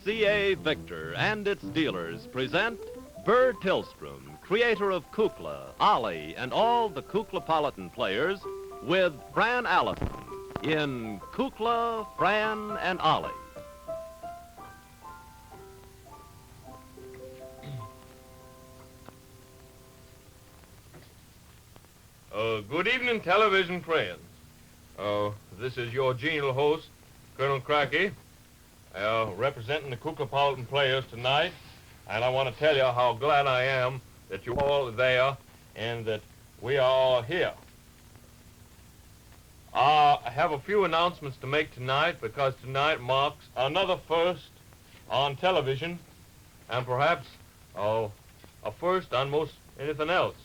RCA Victor and its dealers present Burr Tillstrom, creator of Kukla, Ollie, and all the Kuklapolitan players, with Fran Olsen in Kukla, Fran and Ollie. Good evening, television friends. This is your genial host, Colonel Crackie, representing the Kuklapolitan players tonight, and I want to tell you how glad I am that you all are there and that we are all here. I have a few announcements to make tonight because tonight marks another first on television and perhaps a first on most anything else.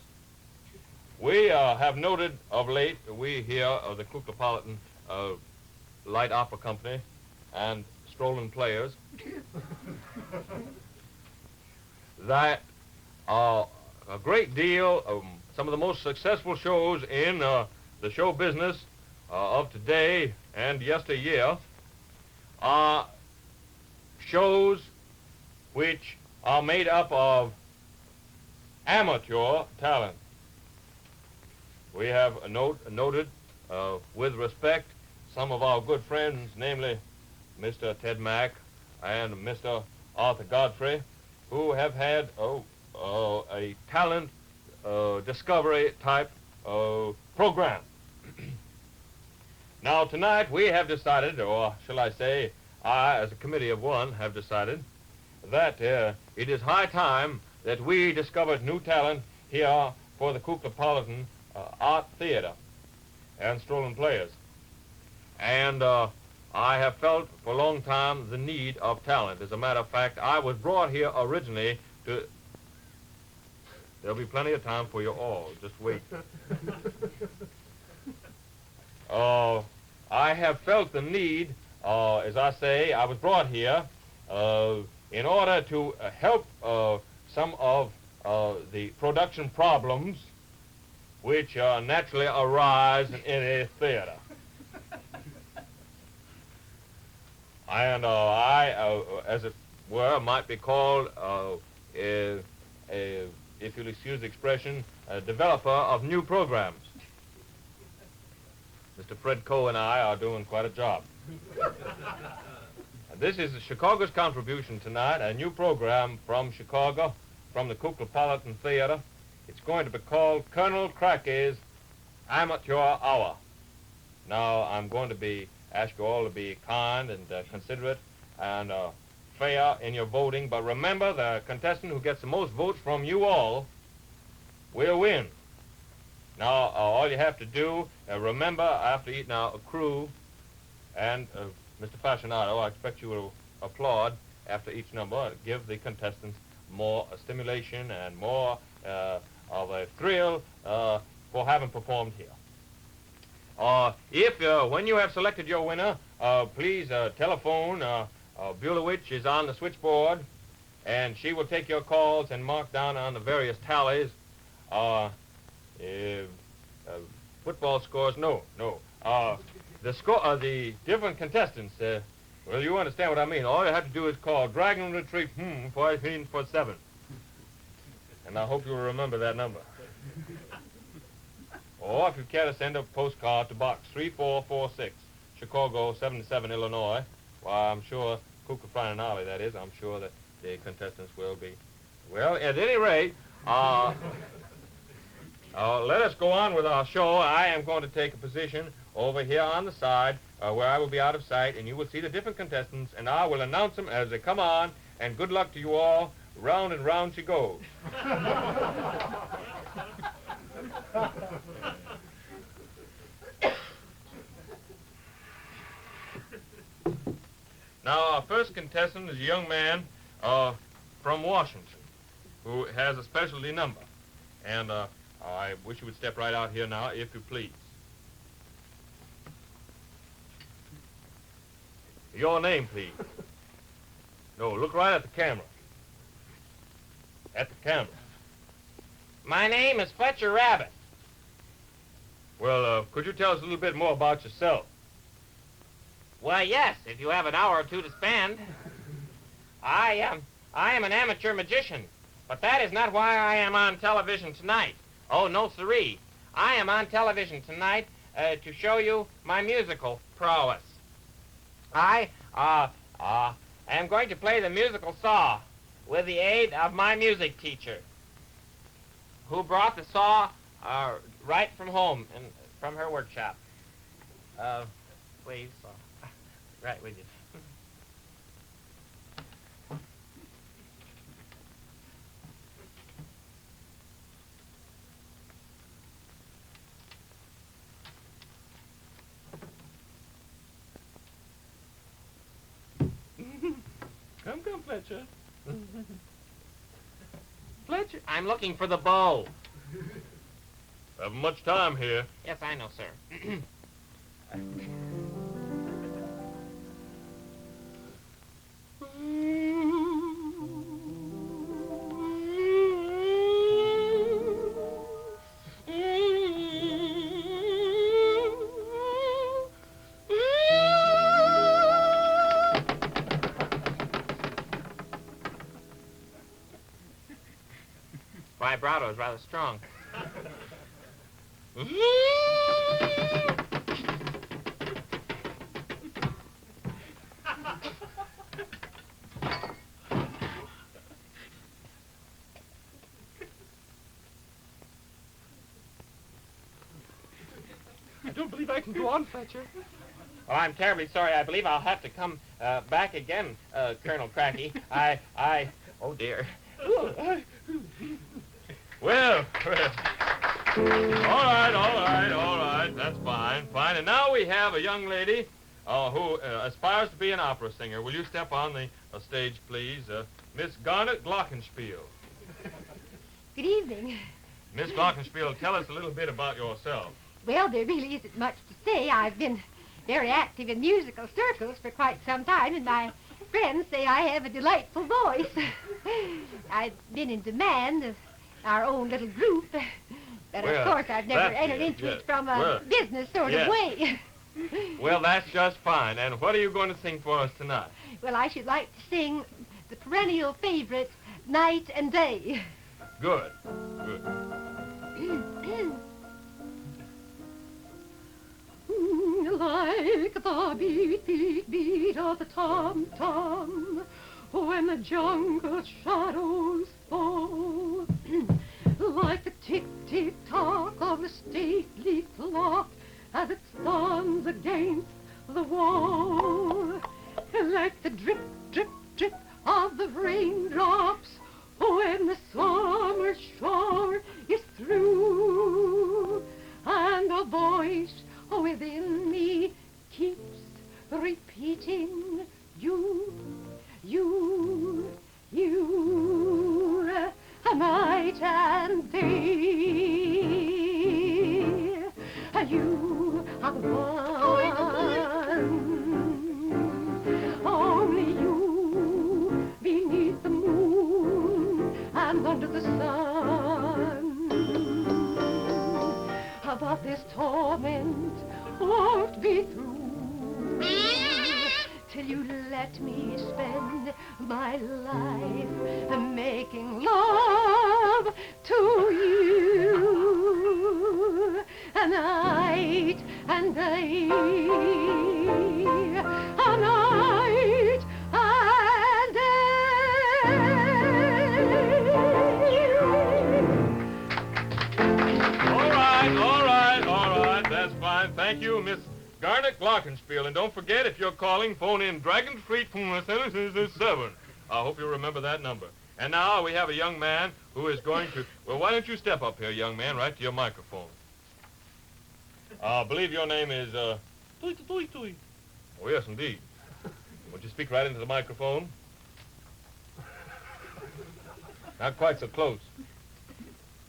We have noted of late, we here of the Kuklapolitan Light Opera Company and Strolling Players, that a great deal of some of the most successful shows in the show business of today and yesteryear are shows which are made up of amateur talent. We have noted with respect some of our good friends, namely Mr. Ted Mack and Mr. Arthur Godfrey, who have had a talent discovery type program. Now tonight we have decided, or shall I say, I as a committee of one have decided that it is high time that we discovered new talent here for the Kuklapolitan Art Theater and Strolling Players. And I have felt for a long time the need of talent. As a matter of fact, I was brought here originally to... There'll be plenty of time for you all. Just wait. I have felt the need, as I say, I was brought here in order to help some of the production problems which naturally arise in a theater. And I, as it were, might be called, if you'll excuse the expression, a developer of new programs. Mr. Fred Coe and I are doing quite a job. This is Chicago's contribution tonight, a new program from Chicago, from the Kuklapolitan Theater. It's going to be called Colonel Crackie's Amateur Hour. Now, I'm going to ask you all to be kind and considerate and fair in your voting, but remember, the contestant who gets the most votes from you all will win. Now, all you have to do, remember, after eating a crew, and Mr. Fascinato, I expect you will applaud after each number, give the contestants more stimulation and more of a thrill for having performed here. If, when you have selected your winner, please telephone Beulah, which is on the switchboard, and she will take your calls and mark down on the various tallies. Football scores, no. The score, the different contestants, well, you understand what I mean. All you have to do is call Dragon Retreat, for 7. And I hope you'll remember that number. Or if you care to send a postcard to Box 3446, Chicago, 77, Illinois, well, I'm sure, Kukla, Fran and Ollie, that is, I'm sure that the contestants will be. Well, at any rate, let us go on with our show. I am going to take a position over here on the side where I will be out of sight, and you will see the different contestants, and I will announce them as they come on, and good luck to you all. Round and round she goes. Now, our first contestant is a young man from Washington who has a specialty number. And I wish you would step right out here now, if you please. Your name, please. No, look right at the camera. At the camera. My name is Fletcher Rabbit. Well, could you tell us a little bit more about yourself? Why, yes, if you have an hour or two to spend. I am an amateur magician, but that is not why I am on television tonight. Oh, no siree. I am on television tonight to show you my musical prowess. I am going to play the musical saw with the aid of my music teacher, who brought the saw right from home and from her workshop. Please, right with you. Come, Fletcher. Fletcher, I'm looking for the bow. Haven't much time here. Yes, I know, sir. Vibrato is rather strong. I don't believe I can go on, Fletcher. Oh, I'm terribly sorry. I believe I'll have to come back again, Colonel Crackie. Oh, dear. Well, all right, that's fine. And now we have a young lady who aspires to be an opera singer. Will you step on the stage, please? Miss Garnet Glockenspiel. Good evening. Miss Glockenspiel, tell us a little bit about yourself. Well, there really isn't much to say. I've been very active in musical circles for quite some time, and my friends say I have a delightful voice. I've been in demand of our own little group, but of course I've never entered into it from a business sort of way. Well, that's just fine. And what are you going to sing for us tonight? Well, I should like to sing the perennial favorite, Night and Day. Good. Like the beat, beat, beat of the tom-tom, when the jungle shadows fall, like the tick-tick-tock of the stately clock as it stands against the wall, like the drip, drip, drip of the raindrops when the summer shower is through, and a voice within me keeps repeating you, night and day. You are the one, only you, beneath the moon and under the sun. But this torment won't be through till you let me spend my life making love to you, night and day, night and All right, that's fine. Thank you, Miss Garnet Glockenspiel. And don't forget, if you're calling, phone in Dragon Street from 7. I hope you remember that number. And now we have a young man who is going to... Well, why don't you step up here, young man, right to your microphone. I believe your name is, Tui. Oh, yes, indeed. Would you speak right into the microphone? Not quite so close.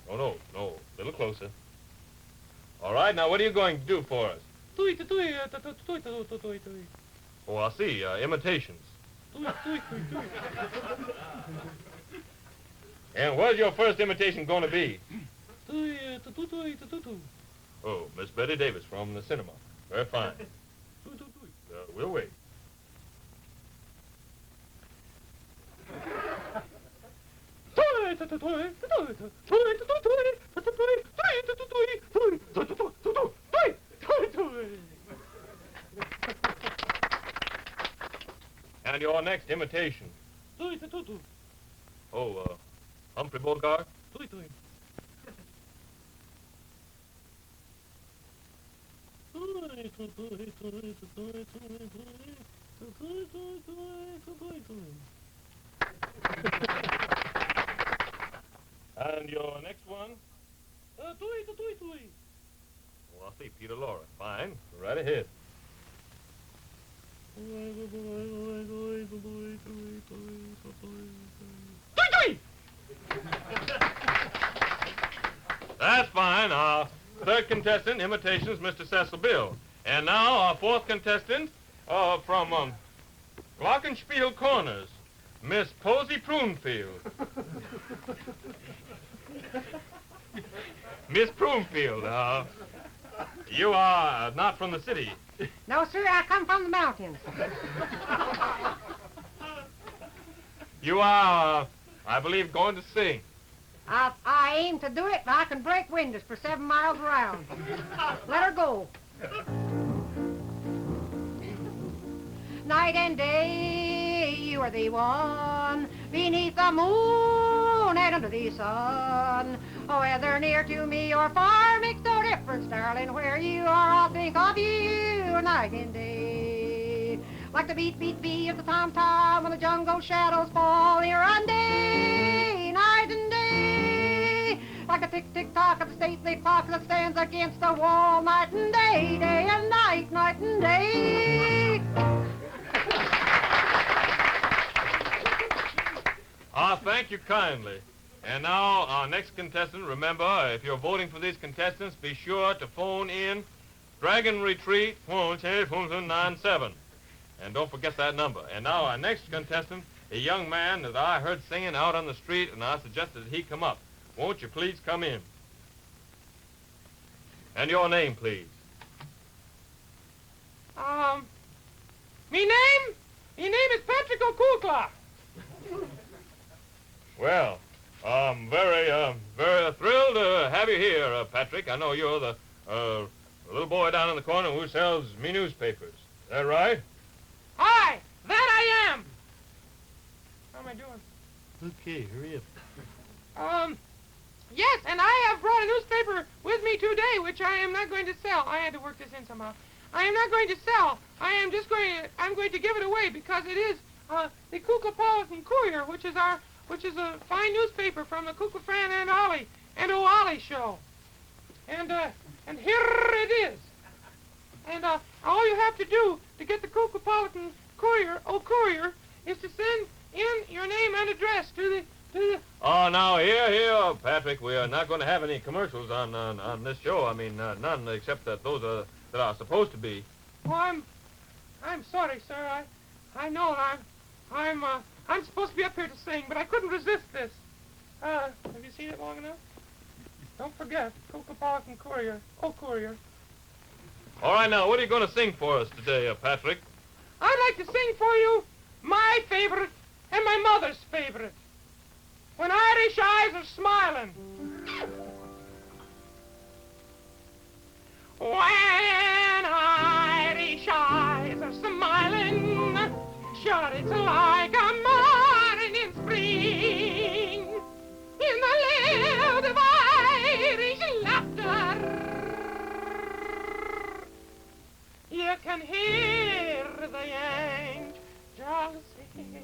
Oh, no, a little closer. All right, now what are you going to do for us? Tui. Oh, I see, imitations. Tui. And what's your first imitation going to be? Tui. Oh, Miss Betty Davis from the cinema. Very fine. We'll wait. And your next imitation. Humphrey Bogart? And your next one? Oh, I see, Peter Laura. Fine. Right ahead. That's fine. Our third contestant, imitations, Mr. Cecil Bill. And now our fourth contestant, from Glockenspiel Corners, Miss Posie Prunefield. Miss Prunefield, you are not from the city. No, sir, I come from the mountains. You are, I believe, going to sing. I aim to do it, and I can break windows for 7 miles around. Let her go. Night and day, you are the one, beneath the moon and under the sun. Oh, whether near to me or far makes no difference, darling. Where you are, I'll think of you night and day. Like the beat, beat, beat of the tom-tom when the jungle shadows fall near and day, night and day. Like the tick-tick-tock of the stately clock that stands against the wall, night and day, day and night, night and day. Thank you kindly. And now, our next contestant, remember, if you're voting for these contestants, be sure to phone in Dragon Retreat 97. And don't forget that number. And now, our next contestant, a young man that I heard singing out on the street, and I suggested that he come up. Won't you please come in? And your name, please. Me name is Patrick Kukla. Well, I'm very thrilled to have you here, Patrick. I know you're the little boy down in the corner who sells me newspapers. Is that right? Hi, that I am. How am I doing? Okay, hurry up. Yes, and I have brought a newspaper with me today, which I am not going to sell. I had to work this in somehow. I am not going to sell. I'm going to give it away because it is the Kukla Courier, which is a fine newspaper from the Kukla Fran and Ollie show. And here it is. And all you have to do to get the Kukla Courier is to send in your name and address to the Oh, now, here, Patrick, we are not going to have any commercials on this show. I mean, none except that those that are supposed to be. Well, I'm sorry, sir. I know I'm supposed to be up here to sing, but I couldn't resist this. Have you seen it long enough? Don't forget, Kukla Courier. Oh, Courier. All right, now, what are you going to sing for us today, Patrick? I'd like to sing for you my favorite and my mother's favorite. When Irish eyes are smiling. When Irish eyes are smiling, sure it's like a morning in spring. In the loud of Irish laughter, you can hear the angels sing.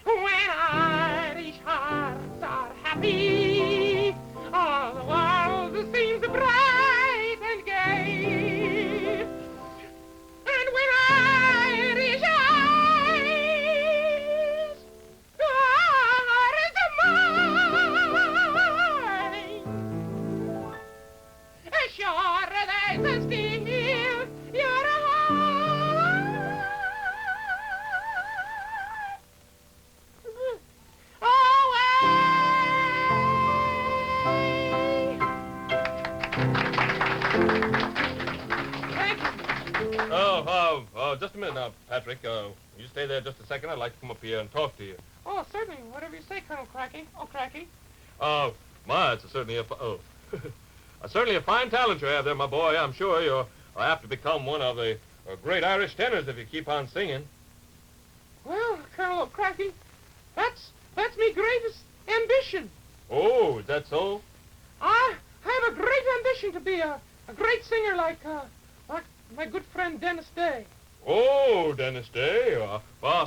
When Irish hearts are happy, all the world seems bright and gay. And when Irish eyes are mine, sure there's a steal your heart. Oh, just a minute now, Patrick. You stay there just a second. I'd like to come up here and talk to you. Oh, certainly. Whatever you say, Colonel Crackie. Oh, Crackie. It's certainly certainly a fine talent you have there, my boy. I'm sure you'll have to become one of the great Irish tenors if you keep on singing. Well, Colonel Crackie, that's me greatest ambition. Oh, is that so? I have a great ambition to be a great singer like my good friend Dennis Day. Oh, Dennis Day. I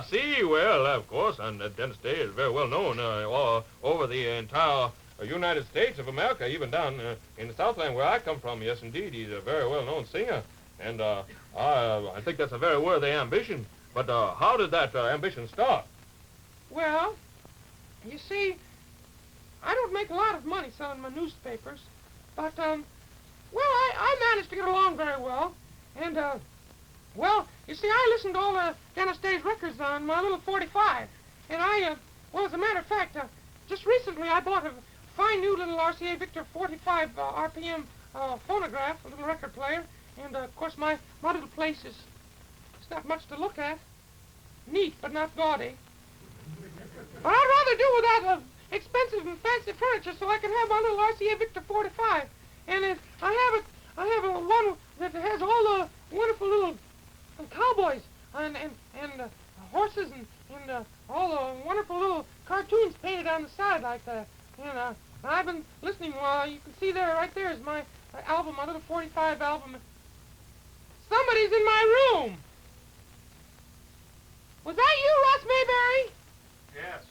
see. Well, of course, and Dennis Day is very well known all over the entire United States of America, even down in the Southland where I come from. Yes, indeed, he's a very well-known singer, and I think that's a very worthy ambition. But how did that ambition start? Well, you see, I don't make a lot of money selling my newspapers, but, I managed to get along very well, and, you see, I listened to all Dennis Day's records on my little 45, and as a matter of fact, just recently I bought a fine new little RCA Victor 45 RPM phonograph, a little record player, and, of course, my little place is not much to look at. Neat, but not gaudy. But I'd rather do without expensive and fancy furniture so I can have my little RCA Victor 45. And I have a one that has all the wonderful little cowboys and horses and all the wonderful little cartoons painted on the side like that. And I've been listening. You can see there, right there is my album, my little 45 album. Somebody's in my room. Was that you, Russ Mayberry? Yes.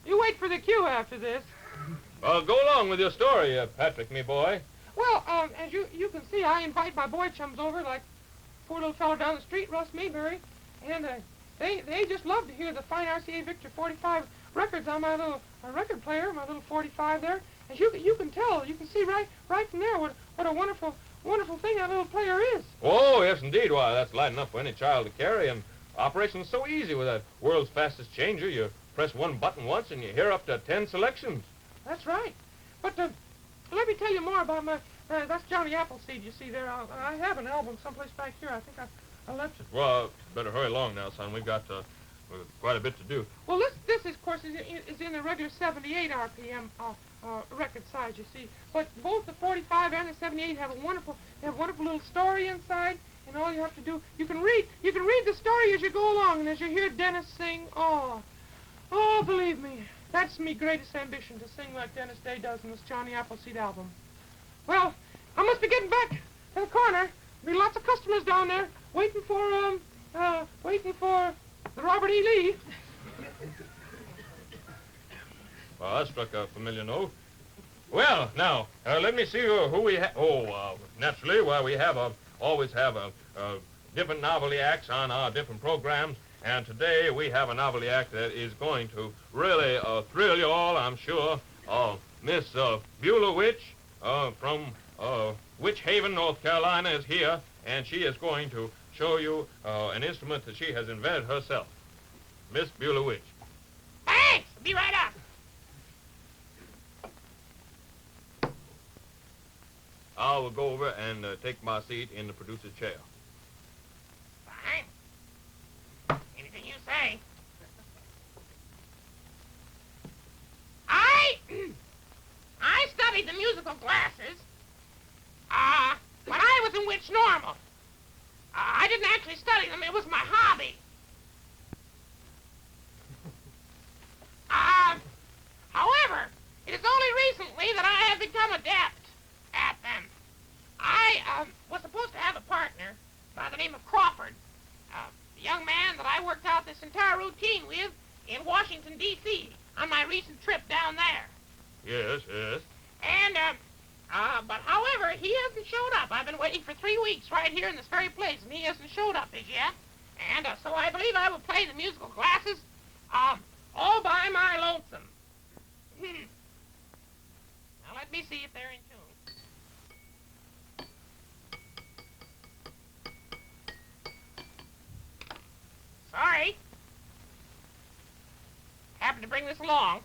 You wait for the cue after this. Go along with your story, Patrick, me boy. Well, as you can see, I invite my boy chums over, like poor little fellow down the street, Russ Mayberry, and they just love to hear the fine RCA Victor 45 records on my little record player, my little 45 there. As you can tell, you can see right from there what a wonderful thing that little player is. Oh, yes, indeed. Why, that's light enough for any child to carry, and operation's so easy with that world's fastest changer. You press one button once and you hear up to 10 selections. That's right. But let me tell you more about my... that's Johnny Appleseed, you see there. I have an album someplace back here. I think I left it. Well, better hurry along now, son. We've got quite a bit to do. Well, this of course, is in the regular 78 RPM record size, you see. But both the 45 and the 78 have a wonderful little story inside. And all you have to do, you can read the story as you go along, and as you hear Dennis sing, oh, believe me, that's me greatest ambition, to sing like Dennis Day does in this Johnny Appleseed album. Well, I must be getting back to the corner. There'll be lots of customers down there waiting for the Robert E. Lee. Well, that struck a familiar note. Well, now, let me see who we have. Naturally, we always have different novelty acts on our different programs, and today we have a novelty act that is going to really thrill you all, I'm sure. Miss Beulah Witch from Witch Haven, North Carolina is here, and she is going to show you an instrument that she has invented herself. Miss Beulah Witch. Thanks. Be right up. I will go over and take my seat in the producer's chair. Fine. Anything you say. I studied the musical classes, but I was in Witch Normal. I didn't actually study them. It was my hobby. However, it is only recently that I have become adept at them. I was supposed to have a partner by the name of Crawford, the young man that I worked out this entire routine with in Washington, D.C. on my recent trip down there. Yes. And, but however, he hasn't showed up. I've been waiting for 3 weeks right here in this very place, and he hasn't showed up as yet. And so I believe I will play the musical classes all by my lonesome. Now let me see if they're in tune. Sorry. Happened to bring this along.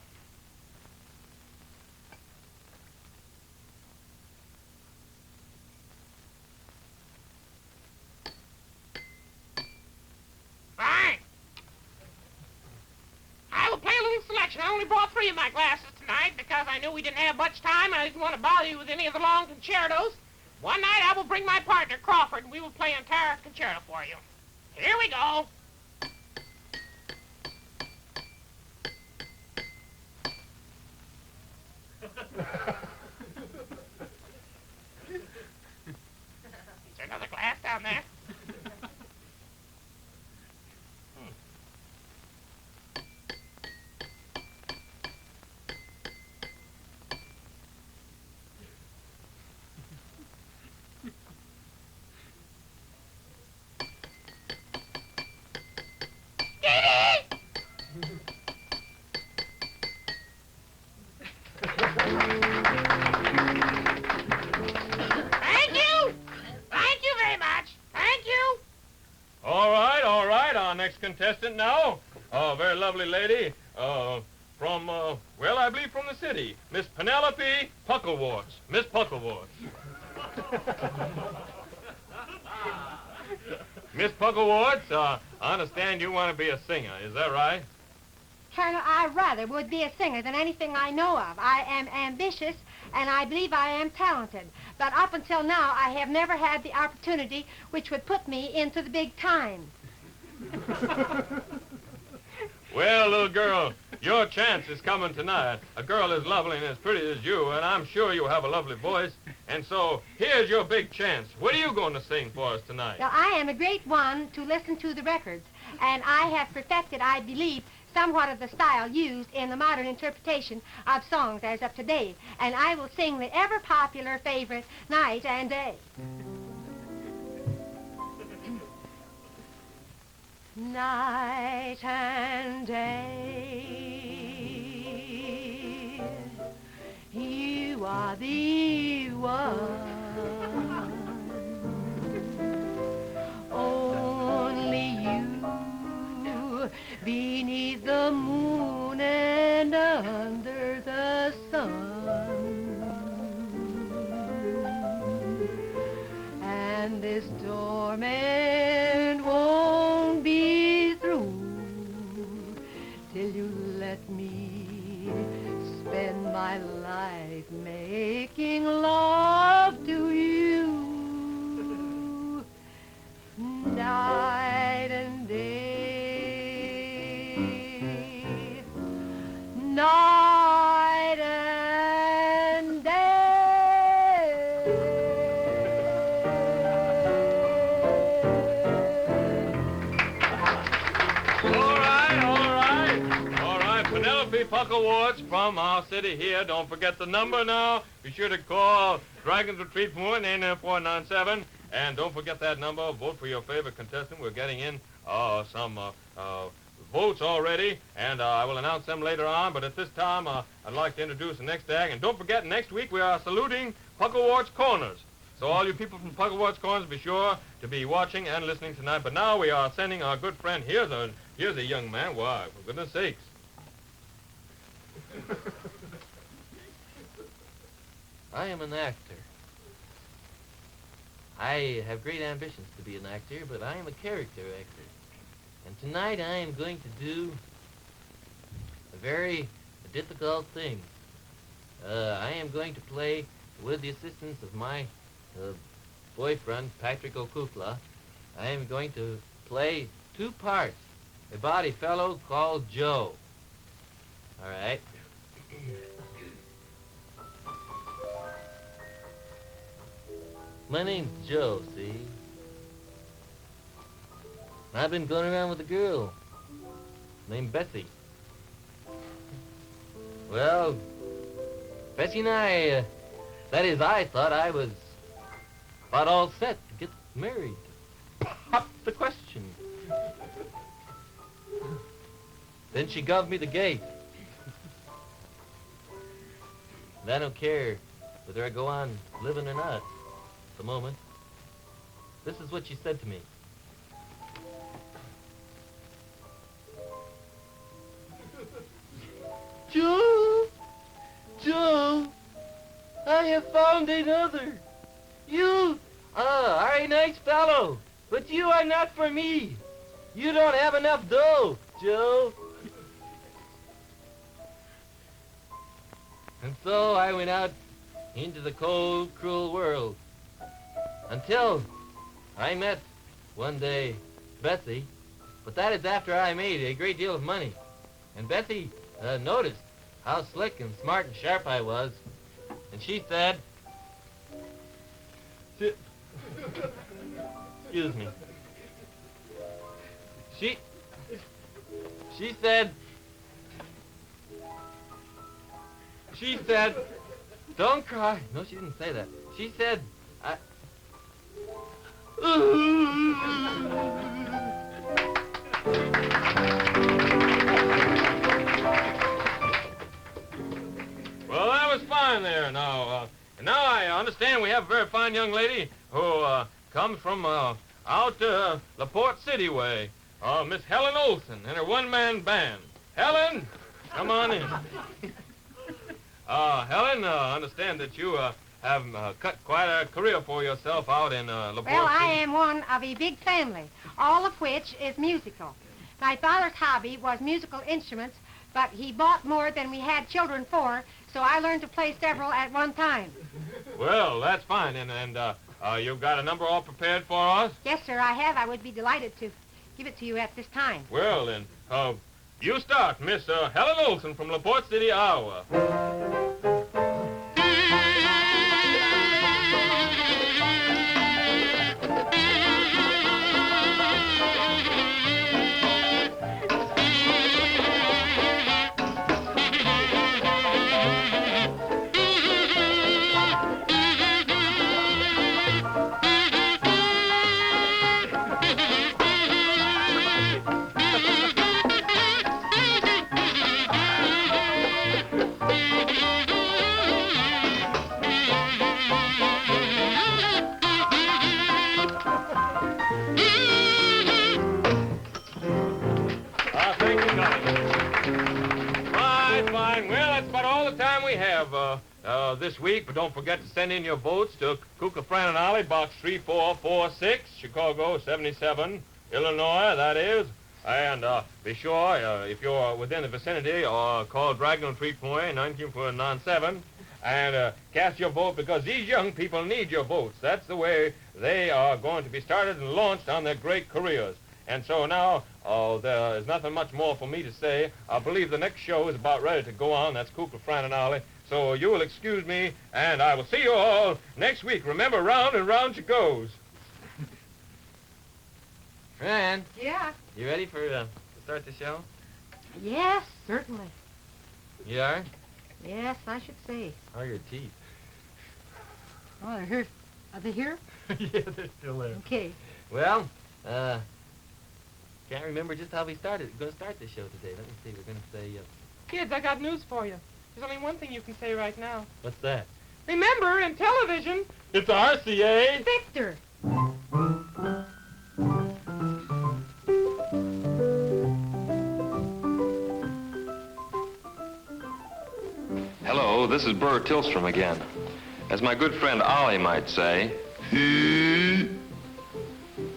Fine. I only brought 3 of my glasses tonight because I knew we didn't have much time and I didn't want to bother you with any of the long concertos. One night I will bring my partner, Crawford, and we will play an entire concerto for you. Here we go. Is there another glass down there? Contestant now, very lovely lady, well, I believe from the city, Miss Penelope Puck Awards. Miss Puck Awards. Miss Puck Awards, I understand you want to be a singer, is that right? Colonel, I rather would be a singer than anything I know of. I am ambitious, and I believe I am talented. But up until now, I have never had the opportunity which would put me into the big time. Well, little girl, your chance is coming tonight. A girl as lovely and as pretty as you, and I'm sure you have a lovely voice. And so, here's your big chance. What are you going to sing for us tonight? Well, I am a great one to listen to the records, and I have perfected, I believe, somewhat of the style used in the modern interpretation of songs as of today. And I will sing the ever-popular favorite, Night and Day. Night and day, you are the one, only you, beneath the moon and under the sun, and this torment won't be through till you let me spend my life making love to you, night and day, night and day. Penelope Puck Awards from our city here. Don't forget the number now. Be sure to call Dragon's Retreat from 1-497. And don't forget that number. Vote for your favorite contestant. We're getting in some votes already, and I will announce them later on. But at this time, I'd like to introduce the next act. And don't forget, next week we are saluting Puck Awards Corners. So all you people from Puck Awards Corners, be sure to be watching and listening tonight. But now we are sending our good friend. Here's a young man. Why, for goodness sakes. I am an actor. I have great ambitions to be an actor, but I am a character actor. And tonight I am going to do a very difficult thing. I am going to play, with the assistance of my boyfriend, Patrick Kukla, I am going to play 2 parts. A body fellow called Joe. All right. My name's Joe, see? I've been going around with a girl named Bessie. Well, Bessie and I, that is, I thought I was about all set to get married. Pop the question. Then she gave me the gate. And I don't care whether I go on living or not at the moment. This is what she said to me. Joe, I have found another. You are a nice fellow, but you are not for me. You don't have enough dough, Joe. And so I went out into the cold, cruel world. Until I met, one day, Bessie. But that is after I made a great deal of money. And Bessie noticed how slick and smart and sharp I was. And she said... Excuse me. She said, don't cry. No, she didn't say that. She said, Well, that was fine there. Now I understand we have a very fine young lady who comes from out LaPorte City way. Miss Helen Olsen and her one-man band. Helen, come on in. Helen, I understand that you have cut quite a career for yourself out in LaPorte Well, I City. am one of a big family, all of which is musical. My father's hobby was musical instruments, but he bought more than we had children for, so I learned to play several at one time. Well, that's fine. And you've got a number all prepared for us? Yes, sir, I have. I would be delighted to give it to you at this time. Well, then, you start, Miss Helen Olsen from LaPorte City, Iowa. This week, but don't forget to send in your votes to Kukla, Fran and Ollie, Box 3446, Chicago 77, Illinois, that is. And be sure, if you're within the vicinity, call Dragon Treatpoint 19.97 and cast your vote, because these young people need your votes. That's the way they are going to be started and launched on their great careers. And so now, there is nothing much more for me to say. I believe the next show is about ready to go on. That's Kukla, Fran and Ollie. So you will excuse me, and I will see you all next week. Remember, round and round she goes. Fran, Yeah? you ready for to start the show? Yes, certainly. You are? Yes, I should say. How are your teeth? Oh, they're here. Are they here? Yeah, they're still there. Okay. Well, can't remember just how we started. We're going to start the show today. Let me see. We're going to say... Kids, I got news for you. There's only one thing you can say right now. What's that? Remember, in television... It's RCA. Victor! Hello, this is Burr Tillstrom again. As my good friend Ollie might say...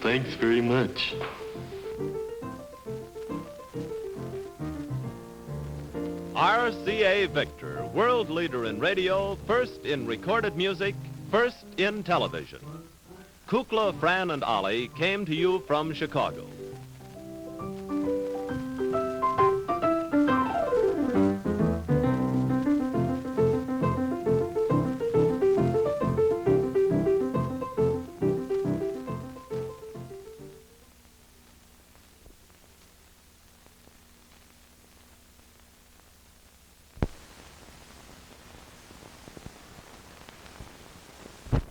Thanks very much. RCA Victor, world leader in radio, first in recorded music, first in television. Kukla, Fran and Ollie came to you from Chicago.